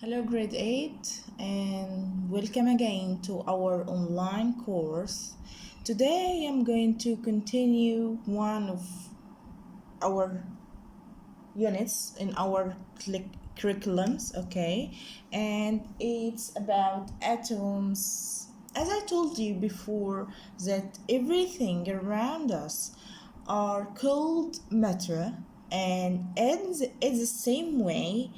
Hello, grade 8, and welcome again to our online course. Today I'm going to continue one of our units in our curriculums, okay? And it's about atoms. As I told you before, that everything around us are called matter, and in the same way,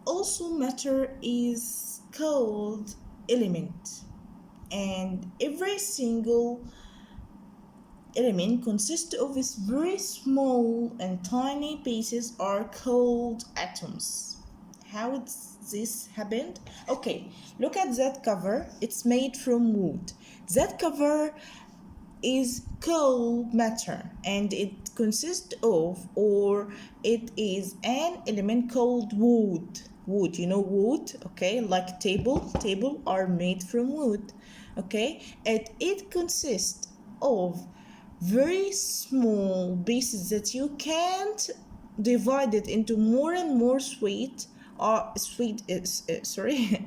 also matter is called element, and every single element consists of its very small and tiny pieces are called atoms. How this happened? Okay, look at that cover. It's made from wood. That cover is called matter, and it consists of, or it is an element called wood. You know wood, okay? Like table are made from wood, okay? And it consists of very small pieces that you can't divide it into more and more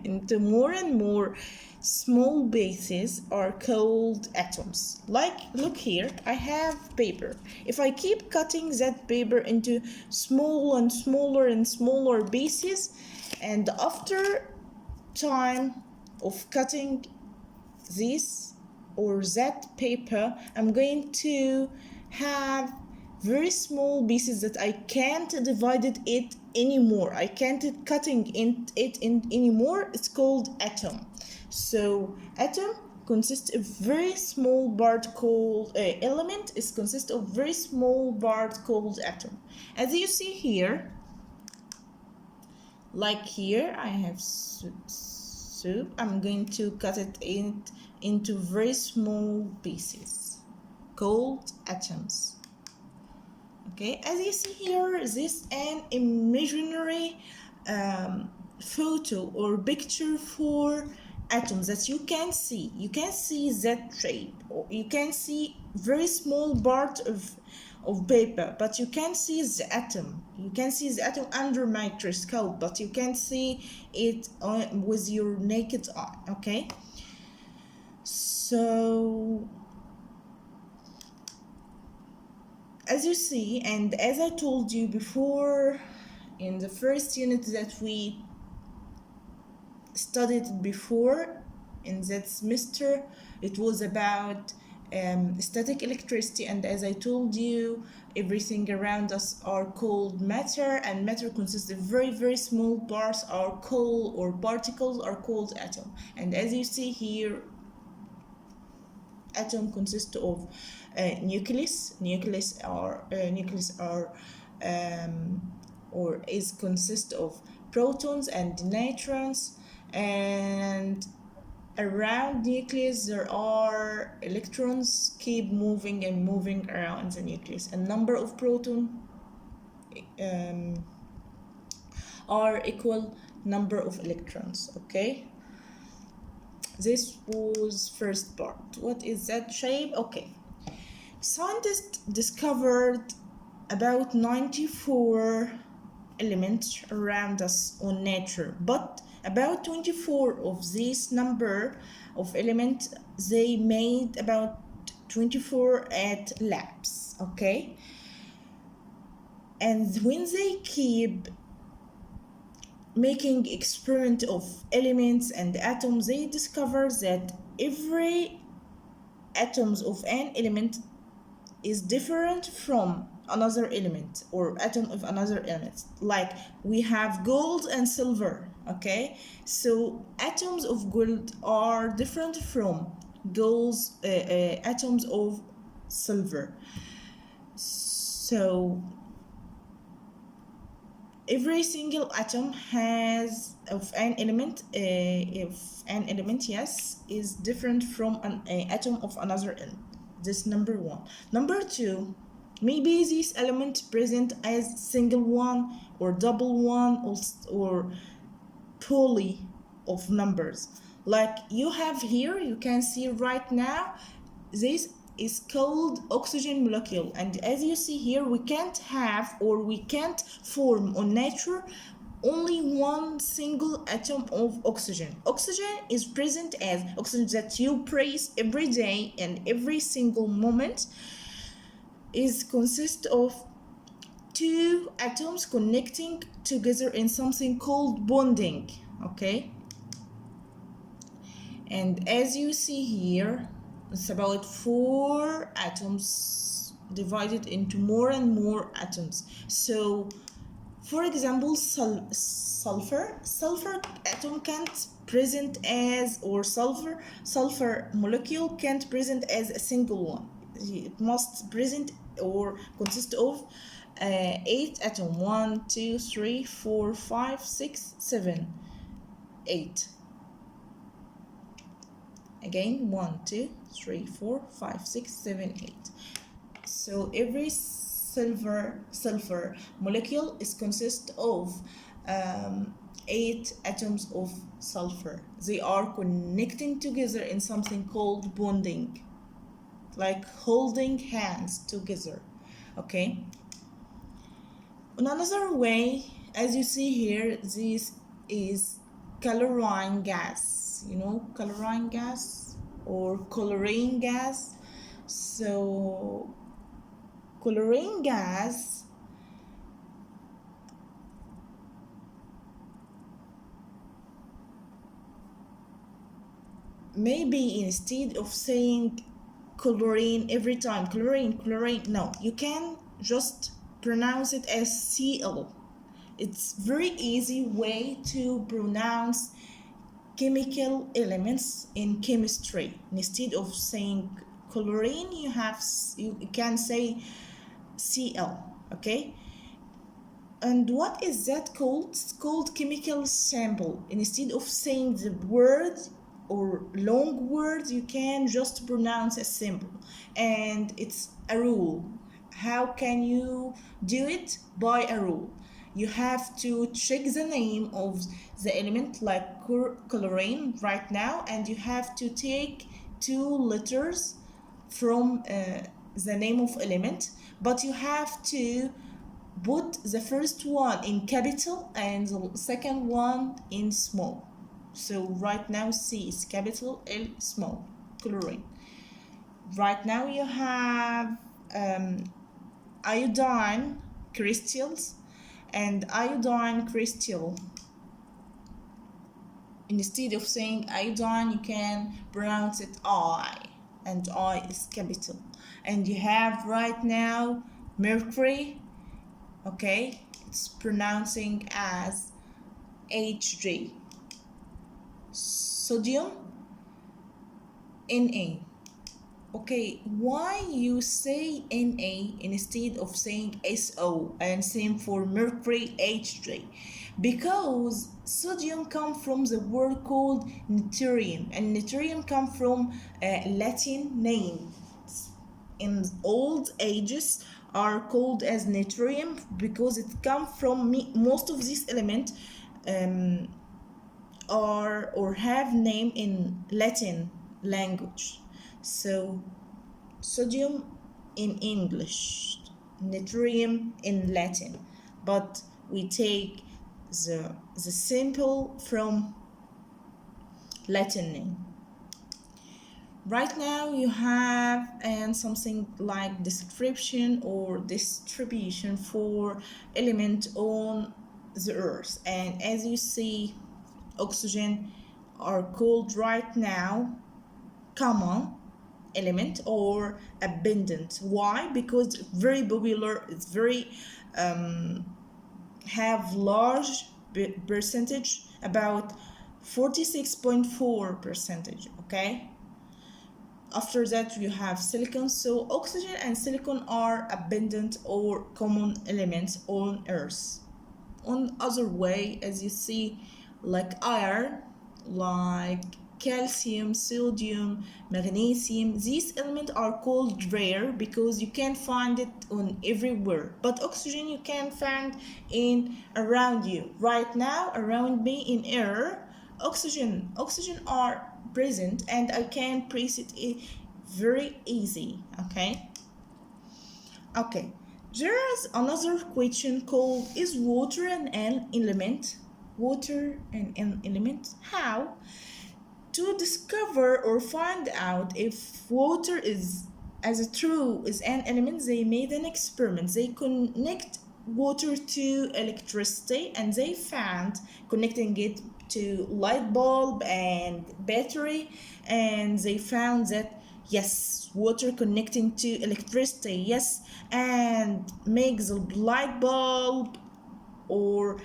into more and more small pieces are called atoms. Like, look here, I have paper. If I keep cutting that paper into small and smaller and smaller pieces, and after time of cutting this or that paper, I'm going to have very small pieces that I can't divide it anymore. I can't cutting it in anymore. It's called atom. So atom consists of very small part called element is consists of very small part called atom. As you see here, like here I have soup. I'm going to cut it into very small pieces called atoms. Okay, as you see here, this is an imaginary photo or picture for atoms that you can see. You can see that shape, or you can see very small part of paper, but you can see the atom. You can see the atom under microscope, but you can't see it with your naked eye. Okay, so as you see, and as I told you before in the first unit that we studied before in that semester, it was about static electricity, and as I told you, everything around us are called matter, and matter consists of very small parts are called, or particles are called atom. And as you see here, atom consists of nucleus are or is consist of protons and neutrons, and around nucleus there are electrons keep moving and moving around the nucleus, and number of proton are equal number of electrons. Okay, this was first part. What is that shape? Okay, scientists discovered about 94 elements around us on nature, but about 24 of this number of elements they made about 24 at labs. Okay, and when they keep making experiment of elements and atoms, they discover that every atoms of an element is different from another element, or atom of another element. Like we have gold and silver. Okay, so atoms of gold are different from those atoms of silver. So every single atom has of an element if an element, yes, is different from an atom of another element. This number one. Number two, maybe this element present as single one or double one, or poly of numbers. Like you have here, you can see right now, this is called oxygen molecule, and as you see here, we can't have, or we can't form on nature only one single atom of oxygen. Oxygen is present as oxygen that you breathe every day and every single moment is consist of two atoms connecting together in something called bonding. Okay, and as you see here, it's about 4 atoms divided into more and more atoms. So for example, sulfur atom can't present as, or sulfur molecule can't present as a single one. It must present or consist of 8 atoms. 1 2 3 4 5 6 7 8. Again, 1 2 3 4 5 6 7 8. So every sulfur molecule is consist of 8 atoms of sulfur. They are connecting together in something called bonding, like holding hands together. Okay, in another way, as you see here, this is chlorine gas. You know chlorine gas or chlorine gas. So chlorine gas maybe instead of saying chlorine every time, chlorine, no, you can just pronounce it as Cl. It's very easy way to pronounce chemical elements in chemistry. Instead of saying chlorine, you can say Cl. Okay, and what is that called? It's called chemical sample. Instead of saying the word or long words, you can just pronounce a symbol, and it's a rule. How can you do it? By a rule. You have to check the name of the element, like chlorine right now, and you have to take 2 letters from the name of element, but you have to put the first one in capital and the second one in small. So right now C is capital, L small, chlorine. Right now you have iodine crystals, and iodine crystal, instead of saying iodine, you can pronounce it I, and I is capital. And you have right now mercury. Okay, it's pronouncing as Hg. Sodium, Na. Okay, why you say Na instead of saying So, and same for mercury, Hg? Because sodium come from the word called deuterium, and deuterium come from a Latin name. In old ages are called as deuterium because it come from most of these elements are or have name in Latin language. So sodium in English, deuterium in Latin, but we take the simple from Latin name. Right now you have something like description or distribution for element on the earth, and as you see, oxygen are called right now common element or abundant. Why? Because it's very popular, it's very have large percentage, about 46.4 percentage. Okay, after that you have silicon. So oxygen and silicon are abundant or common elements on earth. On other way, as you see, like iron, like calcium, sodium, magnesium, these elements are called rare because you can't find it on everywhere. But oxygen you can find in around you. Right now around me in air, oxygen are present, and I can trace it very easy. Okay, there is another question called, is water an element? water an element? How? To discover or find out if water is as true is an element, they made an experiment. They connect water to electricity, and they found connecting it to light bulb and battery, and they found that yes, water connecting to electricity, yes, and makes the light bulb or